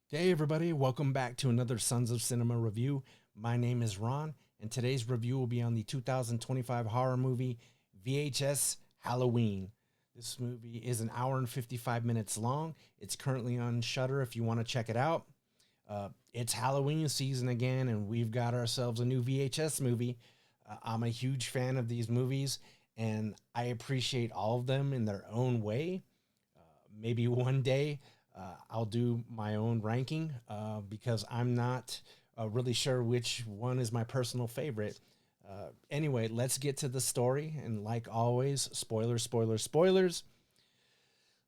Hey everybody, welcome back to another Sons of Cinema review. My name is Ron, and today's review will be on the 2025 horror movie VHS Halloween. This movie is an hour and 55 minutes long. It's currently on Shudder if you want to check it out. It's Halloween season again, and we've got ourselves a new VHS movie. I'm a huge fan of these movies, and I appreciate all of them in their own way. Maybe one day I'll do my own ranking because I'm not really sure which one is my personal favorite. Anyway, let's get to the story. And like always, spoilers, spoilers, spoilers.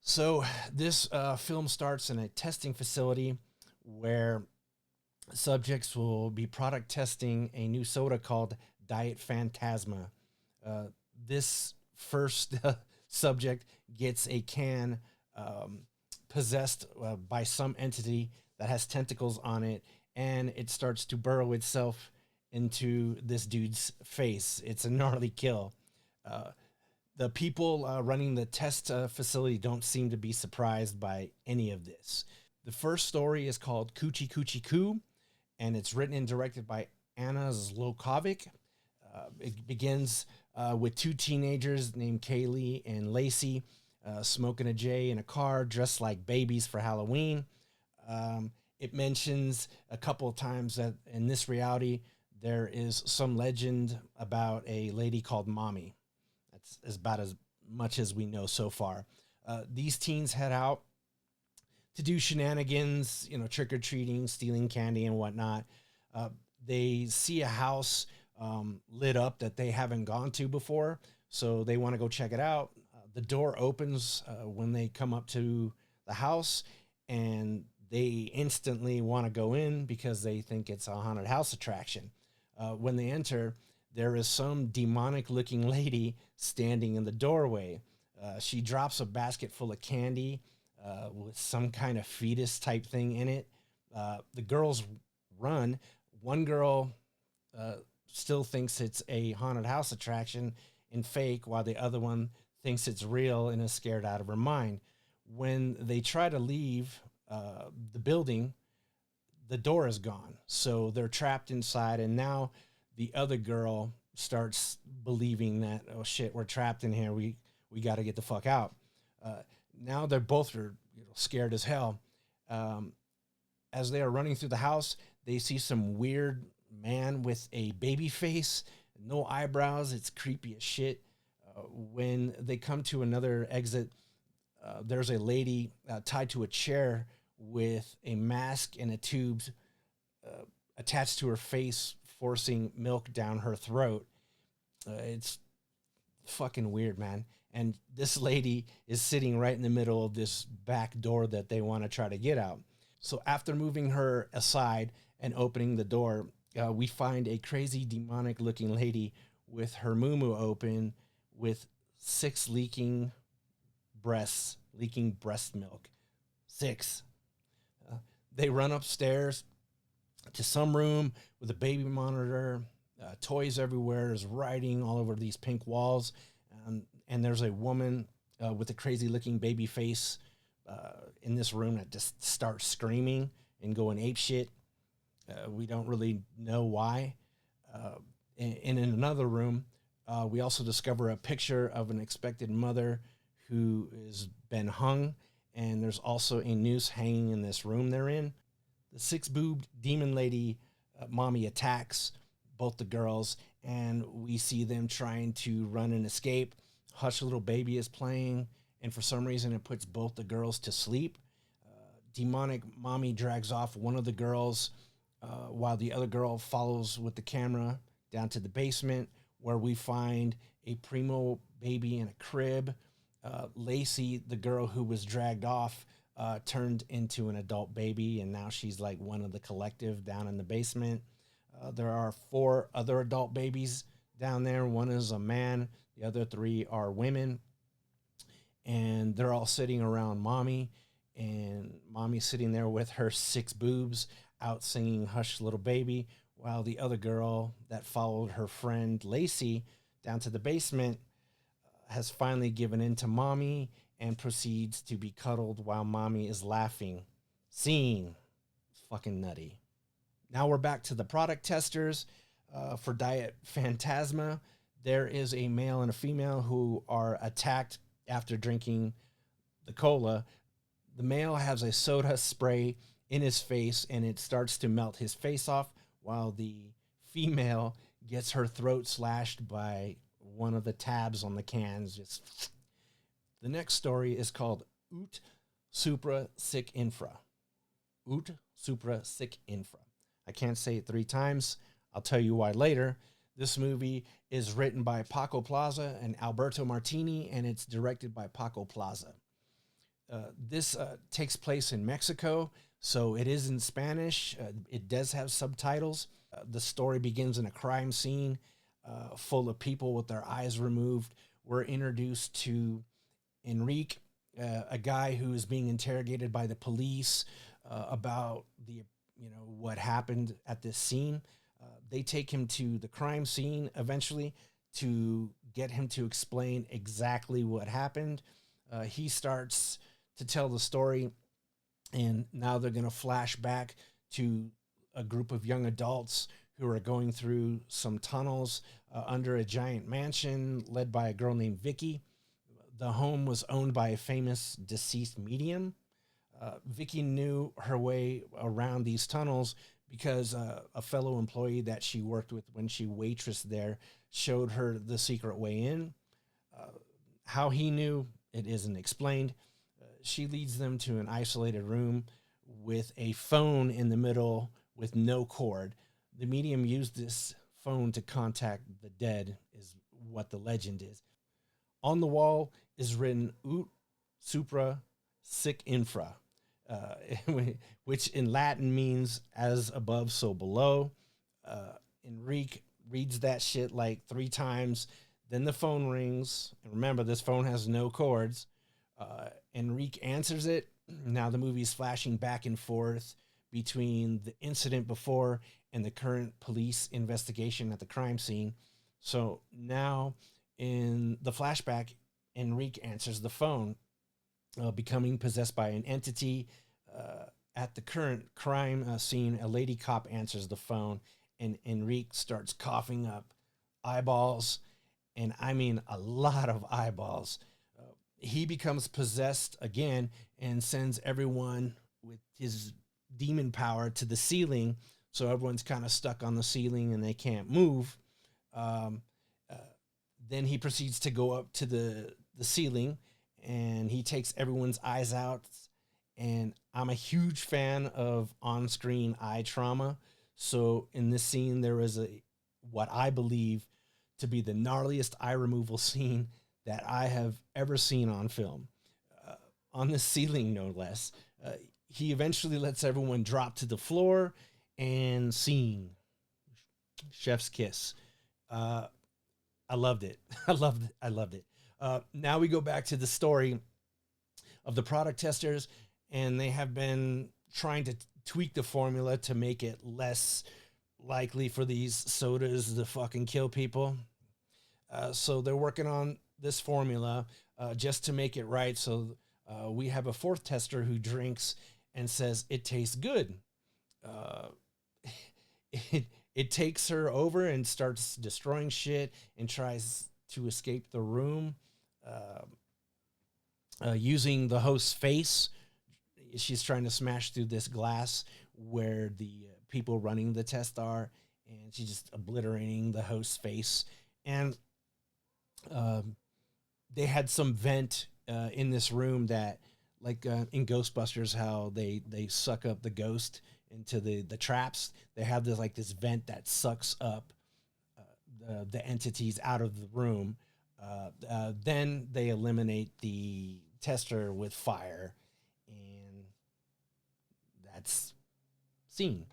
So, this film starts in a testing facility where subjects will be product testing a new soda called Diet Phantasma. Uh, this first subject gets a can um, possessed by some entity that has tentacles on it, and it starts to burrow itself into this dude's face. It's a gnarly kill. Uh, the people running the test facility don't seem to be surprised by any of this. The first story is called Coochie Coochie Coo, and it's written and directed by Anna Zlokovic. It begins with two teenagers named Kaylee and Lacey smoking a J in a car, dressed like babies for Halloween. It mentions a couple of times that in this reality, there is some legend about a lady called Mommy. That's about as much as we know so far. These teens head out to do shenanigans, trick or treating, stealing candy and whatnot. Uh, they see a house lit up that they haven't gone to before, so they want to go check it out. The door opens when they come up to the house, and they instantly want to go in because they think it's a haunted house attraction. When they enter, there is some demonic looking lady standing in the doorway. She drops a basket full of candy with some kind of fetus type thing in it. The girls run. One girl uh, still thinks it's a haunted house attraction and fake, while the other one thinks it's real and is scared out of her mind. When they try to leave the building, the door is gone. So they're trapped inside, and now the other girl starts believing that, oh shit, we're trapped in here. We got to get the fuck out. Uh, Now they're both are scared as hell. Um, as they are running through the house, they see some weird man with a baby face, no eyebrows. It's creepy as shit. When they come to another exit, there's a lady tied to a chair with a mask and a tube uh, attached to her face, forcing milk down her throat. It's fucking weird, man. And this lady is sitting right in the middle of this back door that they want to try to get out. So after moving her aside and opening the door, we find a crazy demonic looking lady with her moo open with six leaking breast milk. Six. Uh, they run upstairs to some room with a baby monitor, toys everywhere. There's writing all over these pink walls. And there's a woman with a crazy looking baby face in this room that just starts screaming and going ape shit. We don't really know why. And in another room, we also discover a picture of an expected mother who has been hung, and there's also a noose hanging in this room they're in. The six boobed demon lady, mommy, attacks both the girls, and we see them trying to run and escape. Hush Little Baby is playing, and for some reason, it puts both the girls to sleep. Demonic mommy drags off one of the girls while the other girl follows with the camera down to the basement where we find a primo baby in a crib. Lacey, the girl who was dragged off, turned into an adult baby, and now she's like one of the collective down in the basement. There are four other adult babies down there. One is a man, the other three are women, and they're all sitting around mommy, and mommy's sitting there with her six boobs out singing Hush Little Baby, while the other girl that followed her friend Lacey down to the basement has finally given in to mommy and proceeds to be cuddled while mommy is laughing. Scene. fucking nutty. Now we're back to the product testers. For Diet Phantasma, there is a male and a female who are attacked after drinking the cola. The male has a soda spray in his face and it starts to melt his face off, while the female gets her throat slashed by one of the tabs on the cans. Just the next story is called Ut Supra Sic Infra. Ut Supra Sic Infra. I can't say it 3 times. I'll tell you why later. This movie is written by Paco Plaza and Alberto Martini, and it's directed by Paco Plaza. This takes place in Mexico, so it is in Spanish. It does have subtitles. The story begins in a crime scene full of people with their eyes removed. We're introduced to Enrique, a guy who is being interrogated by the police about what happened at this scene. They take him to the crime scene eventually to get him to explain exactly what happened. He starts to tell the story, and now they're going to flash back to a group of young adults who are going through some tunnels under a giant mansion led by a girl named Vicky. The home was owned by a famous deceased medium. Vicky knew her way around these tunnels because a fellow employee that she worked with when she waitressed there showed her the secret way in. How he knew, it isn't explained. She leads them to an isolated room with a phone in the middle with no cord. The medium used this phone to contact the dead, is what the legend is. On the wall is written Ut Supra Sic Infra, which in Latin means as above, so below. Enrique reads that shit like 3 times. Then the phone rings. And remember, this phone has no cords. Enrique answers it. Now the movie's flashing back and forth between the incident before and the current police investigation at the crime scene. So now in the flashback, Enrique answers the phone, becoming possessed by an entity. At the current crime scene, a lady cop answers the phone, and Enrique starts coughing up eyeballs, and I mean a lot of eyeballs. He becomes possessed again and sends everyone with his demon power to the ceiling, so everyone's kind of stuck on the ceiling and they can't move. Then he proceeds to go up to the ceiling, and he takes everyone's eyes out. And I'm a huge fan of on-screen eye trauma. So in this scene, there is what I believe to be the gnarliest eye removal scene that I have ever seen on film. On the ceiling, no less. He eventually lets everyone drop to the floor, and scene. Chef's kiss. I loved it. I loved it. Now we go back to the story of the product testers, and they have been trying to tweak the formula to make it less likely for these sodas to fucking kill people. So they're working on this formula just to make it right. So we have a 4th tester who drinks and says it tastes good. It takes her over and starts destroying shit and tries to escape the room using the host's face. She's trying to smash through this glass where the people running the test are, and she's just obliterating the host's face. And they had some vent in this room that, like in Ghostbusters, how they suck up the ghost into the traps. They have this vent that sucks up the entities out of the room. Then they eliminate the tester with fire, and that's scene.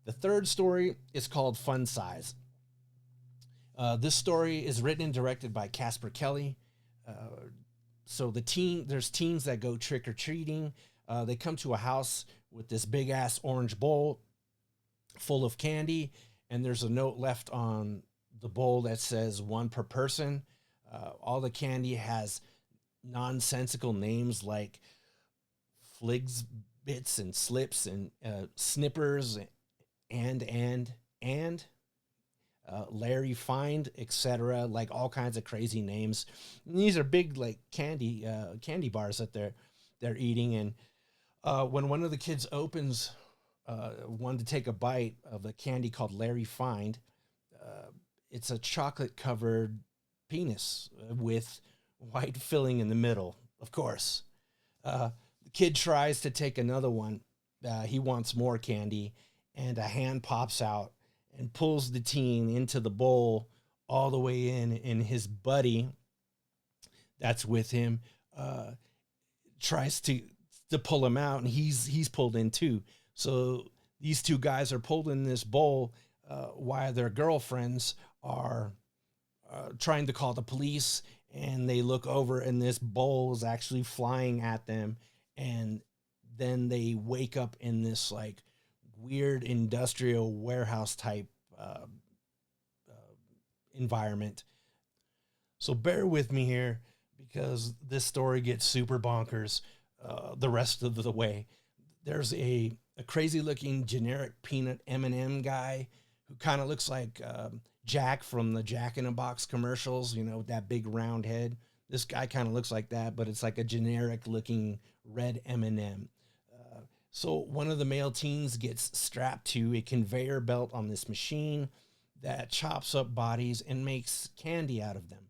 The 3rd story is called Fun Size. This story is written and directed by Casper Kelly. So there's teens that go trick-or-treating. They come to a house with this big-ass orange bowl full of candy, and there's a note left on the bowl that says 1 per person. All the candy has nonsensical names like Fligs bits and slips and snippers and Larry Find, etc. Like all kinds of crazy names. And these are big like candy bars that they're eating. And when one of the kids opens one to take a bite of a candy called Larry Find, uh, it's a chocolate covered penis with white filling in the middle. Of course, the kid tries to take another one. He wants more candy, and a hand pops out and pulls the teen into the bowl all the way in. And his buddy that's with him uh, tries to pull him out, and he's pulled in too. So these two guys are pulled in this bowl while their girlfriends are trying to call the police, and they look over, and this bowl is actually flying at them, and then they wake up in this like weird industrial warehouse type uh, environment. So bear with me here because this story gets super bonkers the rest of the way. There's a crazy looking generic peanut M&M guy who kind of looks like Jack from the Jack in a Box commercials, you know, with that big round head. This guy kind of looks like that, but it's like a generic looking red M&M. So one of the male teens gets strapped to a conveyor belt on this machine that chops up bodies and makes candy out of them.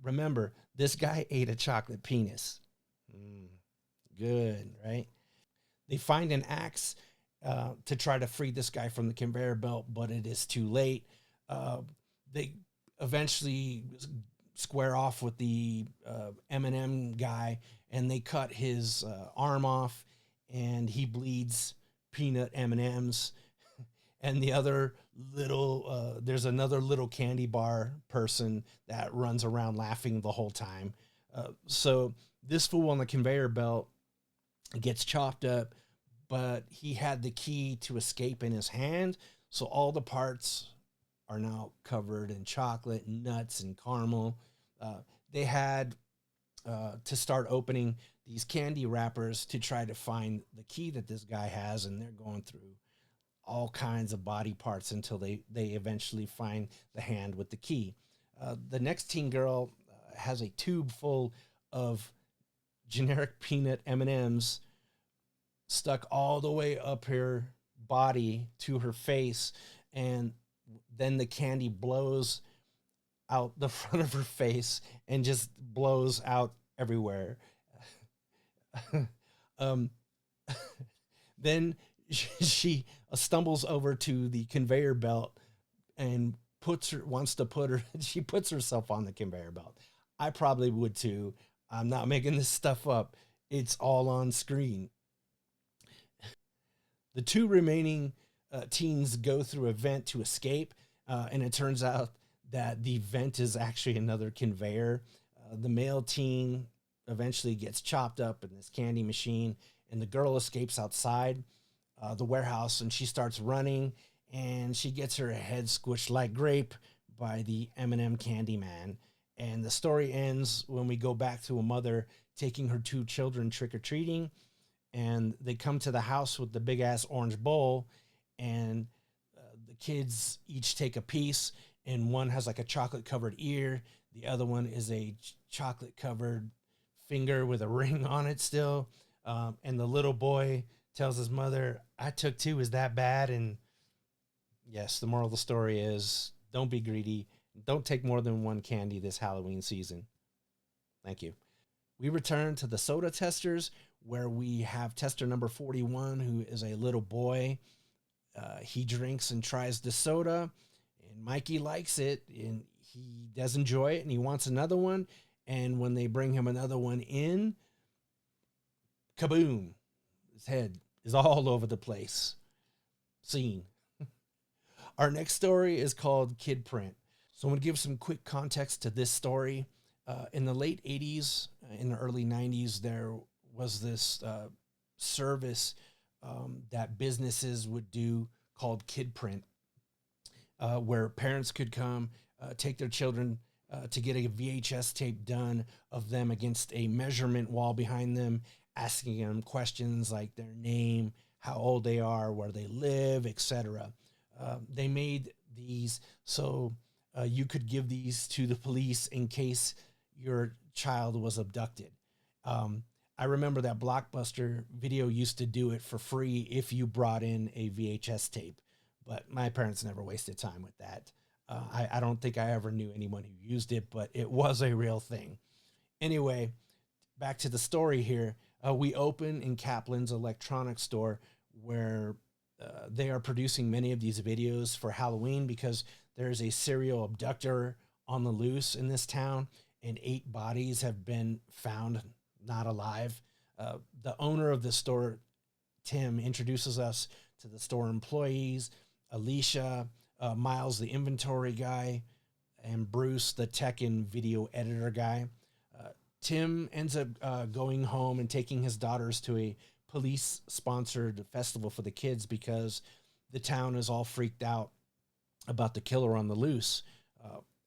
Remember, this guy ate a chocolate penis. Mm, good, right? They find an axe to try to free this guy from the conveyor belt, but it is too late. They eventually square off with the M&M guy, and they cut his arm off, and he bleeds peanut M&Ms. And the other little, there's another little candy bar person that runs around laughing the whole time. So this fool on the conveyor belt gets chopped up, but he had the key to escape in his hand. So all the parts are now covered in chocolate, nuts, and caramel. They had to start opening these candy wrappers to try to find the key that this guy has, and they're going through all kinds of body parts until they eventually find the hand with the key. The next teen girl has a tube full of generic peanut M&Ms stuck all the way up her body to her face, and then the candy blows out the front of her face and just blows out everywhere. um, then she stumbles over to the conveyor belt and she puts herself on the conveyor belt. I probably would too. I'm not making this stuff up. It's all on screen. The two remaining teens go through a vent to escape, and it turns out that the vent is actually another conveyor. The male teen eventually gets chopped up in this candy machine, and the girl escapes outside the warehouse, and she starts running, and she gets her head squished like grape by the M&M Candy Man. And the story ends when we go back to a mother taking her two children trick-or-treating, and they come to the house with the big ass orange bowl, and the kids each take a piece, and one has like a chocolate covered ear, the other one is a chocolate covered finger with a ring on it still. And the little boy tells his mother, I took two, is that bad? And yes, the moral of the story is don't be greedy, don't take more than one candy this Halloween season. Thank you. We return to the soda testers, where we have tester number 41, who is a little boy. He drinks and tries the soda, and Mikey likes it, and he does enjoy it, and he wants another one. And when they bring him another one in, kaboom, his head is all over the place. Scene. Our next story is called Kid Print. So I'm going to give some quick context to this story. In the late 80s, in the early 90s, there was this service that businesses would do called Kid Print, where parents could come, take their children to get a VHS tape done of them against a measurement wall behind them, asking them questions like their name, how old they are, where they live, etc. They made these so you could give these to the police in case your child was abducted. Um, I remember that Blockbuster Video used to do it for free if you brought in a VHS tape, but my parents never wasted time with that. I don't think I ever knew anyone who used it, but it was a real thing. Anyway, back to the story here. We open in Kaplan's electronics store where they are producing many of these videos for Halloween because there's a serial abductor on the loose in this town, and 8 bodies have been found not alive. The owner of the store, Tim, introduces us to the store employees, Alicia, Miles, the inventory guy, and Bruce, the tech and video editor guy. Tim ends up going home and taking his daughters to a police-sponsored festival for the kids because the town is all freaked out about the killer on the loose.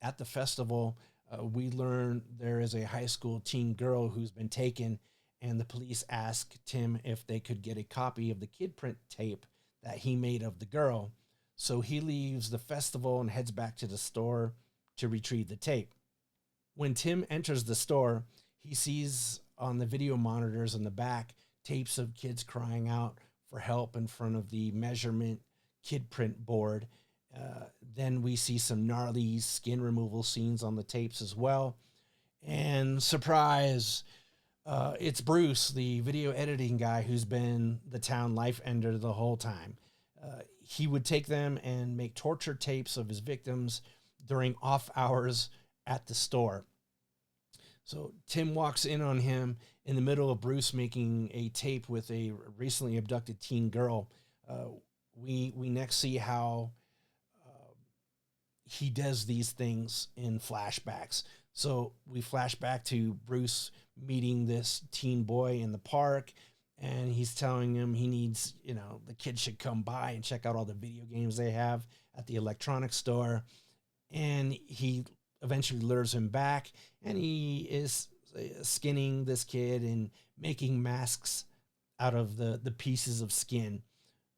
At the festival, we learn there is a high school teen girl who's been taken, and the police ask Tim if they could get a copy of the kid print tape that he made of the girl. So he leaves the festival and heads back to the store to retrieve the tape. When Tim enters the store, he sees on the video monitors in the back tapes of kids crying out for help in front of the measurement kid print board. Then we see some gnarly skin removal scenes on the tapes as well. And surprise, it's Bruce, the video editing guy who's been the town life ender the whole time. He would take them and make torture tapes of his victims during off hours at the store. So Tim walks in on him in the middle of Bruce making a tape with a recently abducted teen girl. We next see how he does these things in flashbacks. So we flash back to Bruce meeting this teen boy in the park, and he's telling him he needs, the kid should come by and check out all the video games they have at the electronics store. And he eventually lures him back, and he is skinning this kid and making masks out of the pieces of skin.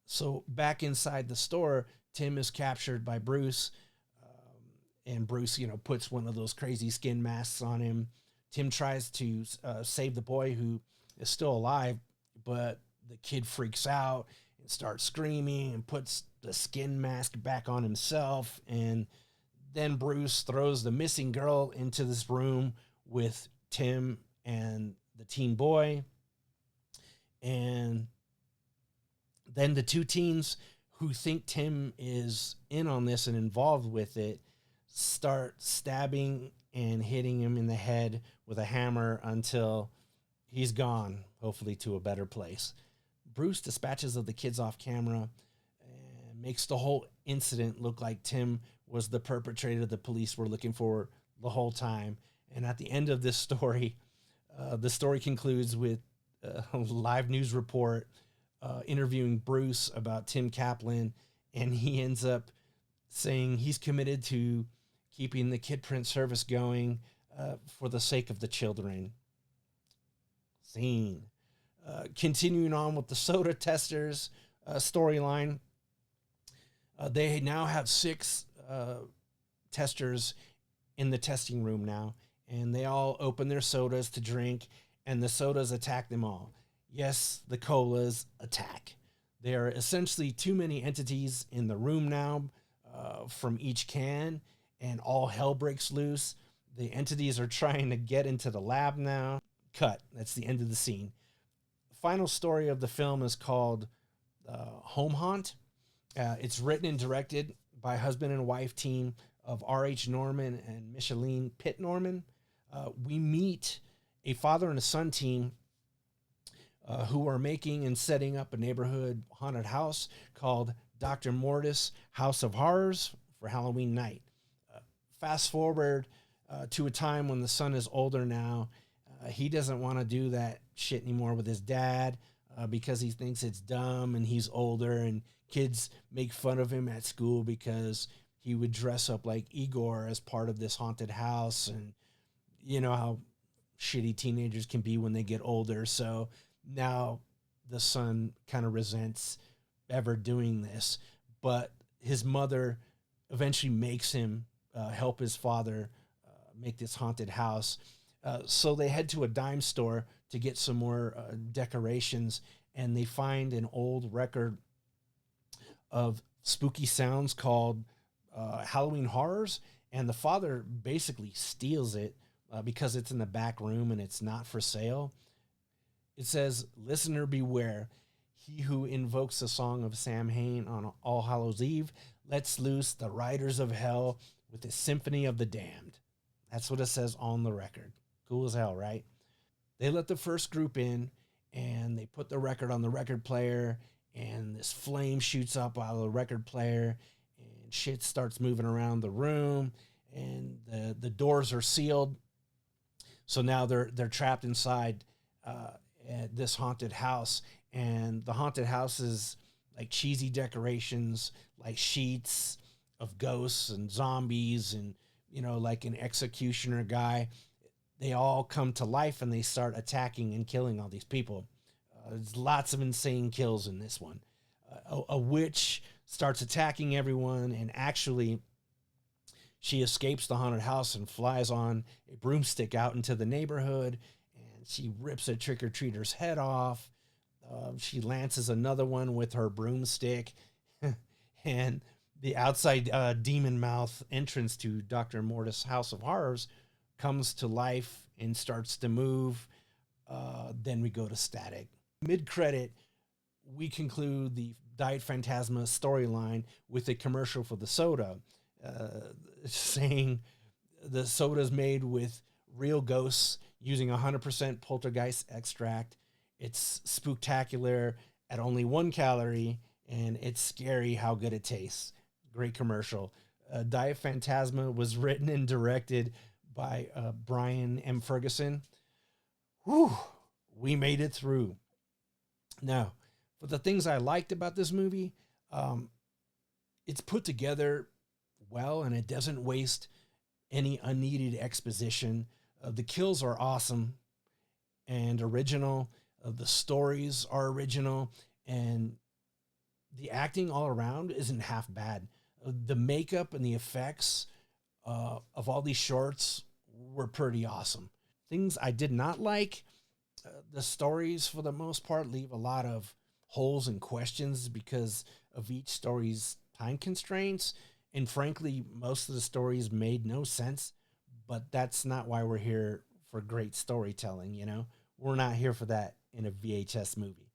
So back inside the store, Tim is captured by Bruce, and Bruce, puts one of those crazy skin masks on him. Tim tries to save the boy who is still alive, but the kid freaks out and starts screaming and puts the skin mask back on himself. And then Bruce throws the missing girl into this room with Tim and the teen boy. And then the 2 teens who think Tim is in on this and involved with it start stabbing and hitting him in the head with a hammer until he's gone, hopefully to a better place. Bruce dispatches of the kids off camera and makes the whole incident look like Tim was the perpetrator the police were looking for the whole time. And at the end of this story, the story concludes with a live news report interviewing Bruce about Tim Kaplan, and he ends up saying he's committed to keeping the kid print service going for the sake of the children. Scene. Continuing on with the soda testers storyline, they now have 6 testers in the testing room now, and they all open their sodas to drink, and the sodas attack them all. Yes, the colas attack. There are essentially too many entities in the room now from each can, and all hell breaks loose. The entities are trying to get into the lab now. Cut. That's the end of the scene. The final story of the film is called Home Haunt. It's written and directed by husband and wife team of R.H. Norman and Micheline Pitt Norman. We meet a father and a son team who are making and setting up a neighborhood haunted house called Dr. Mortis House of Horrors for Halloween night. Fast forward to a time when the son is older now. He doesn't want to do that shit anymore with his dad because he thinks it's dumb, and he's older, and kids make fun of him at school because he would dress up like Igor as part of this haunted house. And you know how shitty teenagers can be when they get older. So Now the son kind of resents ever doing this, but his mother eventually makes him help his father make this haunted house. So they head to a dime store to get some more decorations, and they find an old record of spooky sounds called Halloween Horrors. And the father basically steals it because it's in the back room and it's not for sale. It says, "Listener beware. He who invokes the song of Samhain on All Hallows Eve lets loose the riders of hell with the symphony of the damned." That's what it says on the record. Cool as hell, right? They let the first group in and they put the record on the record player, and this flame shoots up out of the record player, and shit starts moving around the room, and the doors are sealed. So now they're trapped inside at this haunted house, and the haunted house is like cheesy decorations, like sheets of ghosts and zombies, and like an executioner guy. They all come to life and they start attacking and killing all these people. There's lots of insane kills in this one. A witch starts attacking everyone, and actually she escapes the haunted house and flies on a broomstick out into the neighborhood, and she rips a trick-or-treater's head off. She lances another one with her broomstick, and the outside demon mouth entrance to Dr. Mortis' House of Horrors comes to life and starts to move. Then we go to static. Mid-credit, we conclude the Diet Phantasma storyline with a commercial for the soda, saying the soda is made with real ghosts using 100% poltergeist extract. It's spooktacular at only 1 calorie, and it's scary how good it tastes. Great commercial. Diet Phantasma was written and directed by Brian M. Ferguson. Whew, we made it through. Now, for the things I liked about this movie, it's put together well, and it doesn't waste any unneeded exposition. The kills are awesome and original. The stories are original, and the acting all around isn't half bad. The makeup and the effects of all these shorts were pretty awesome. Things I did not like, the stories for the most part leave a lot of holes and questions because of each story's time constraints. And frankly, most of the stories made no sense, but that's not why we're here for great storytelling, We're not here for that in a VHS movie.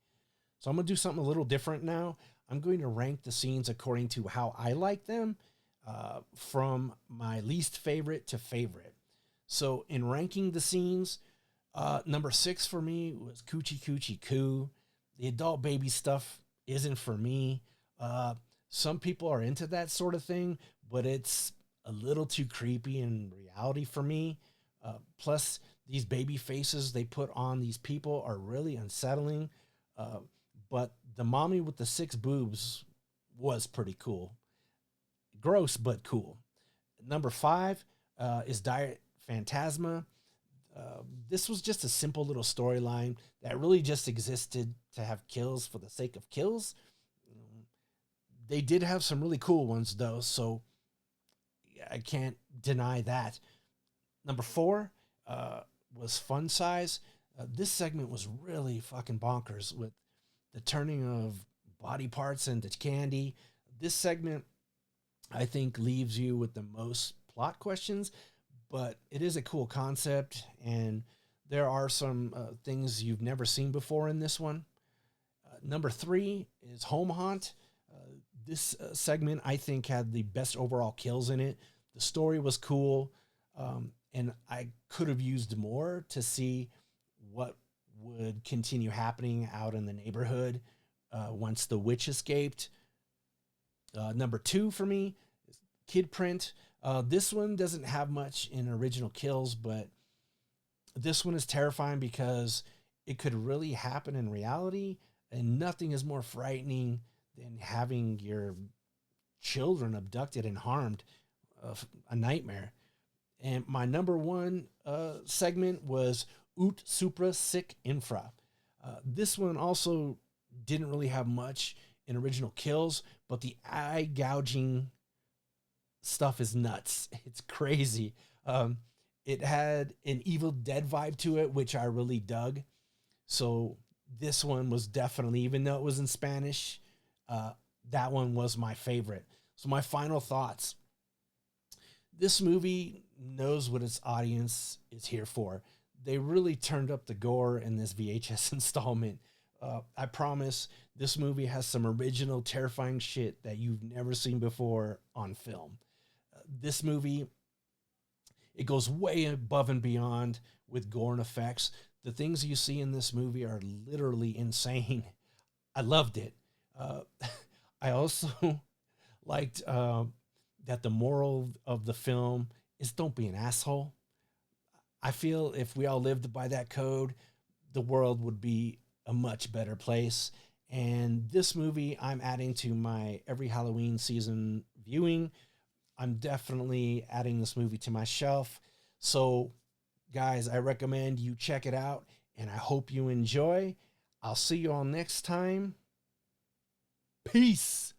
So I'm going to do something a little different now. I'm going to rank the scenes according to how I like them, from my least favorite to favorite. So in ranking the scenes, number 6 for me was Coochie Coochie Coo. The adult baby stuff isn't for me. Some people are into that sort of thing, but it's a little too creepy in reality for me. Plus, these baby faces they put on these people are really unsettling. But the mommy with the 6 boobs was pretty cool. Gross, but cool. Number 5 is Diet Phantasma. This was just a simple little storyline that really just existed to have kills for the sake of kills. They did have some really cool ones, though, so I can't deny that. Number 4 was Fun Size. This segment was really fucking bonkers with the turning of body parts into candy. This segment, I think, leaves you with the most plot questions, but it is a cool concept, and there are some things you've never seen before in this one. Number 3 is Home Haunt. This segment, I think, had the best overall kills in it. The story was cool, and I could have used more to see what would continue happening out in the neighborhood once the witch escaped. Number 2 for me is Kid Print. This one doesn't have much in original kills, but this one is terrifying because it could really happen in reality, and nothing is more frightening than having your children abducted and harmed. A nightmare. And my number 1 segment was Ut Supra Sic Infra. This one also didn't really have much in original kills, but the eye gouging stuff is nuts. It's crazy. Um, it had an Evil Dead vibe to it, which I really dug. So this one was definitely, even though it was in Spanish, uh, that one was my favorite. So my final thoughts: this movie knows what its audience is here for. They really turned up the gore in this VHS installment. I promise this movie has some original, terrifying shit that you've never seen before on film. This movie, it goes way above and beyond with gore and effects. The things you see in this movie are literally insane. I loved it. Uh, I also liked that the moral of the film is don't be an asshole. I feel if we all lived by that code, the world would be a much better place. And this movie, I'm adding to my every Halloween season viewing. I'm definitely adding this movie to my shelf. So, guys, I recommend you check it out, and I hope you enjoy. I'll see you all next time. Peace.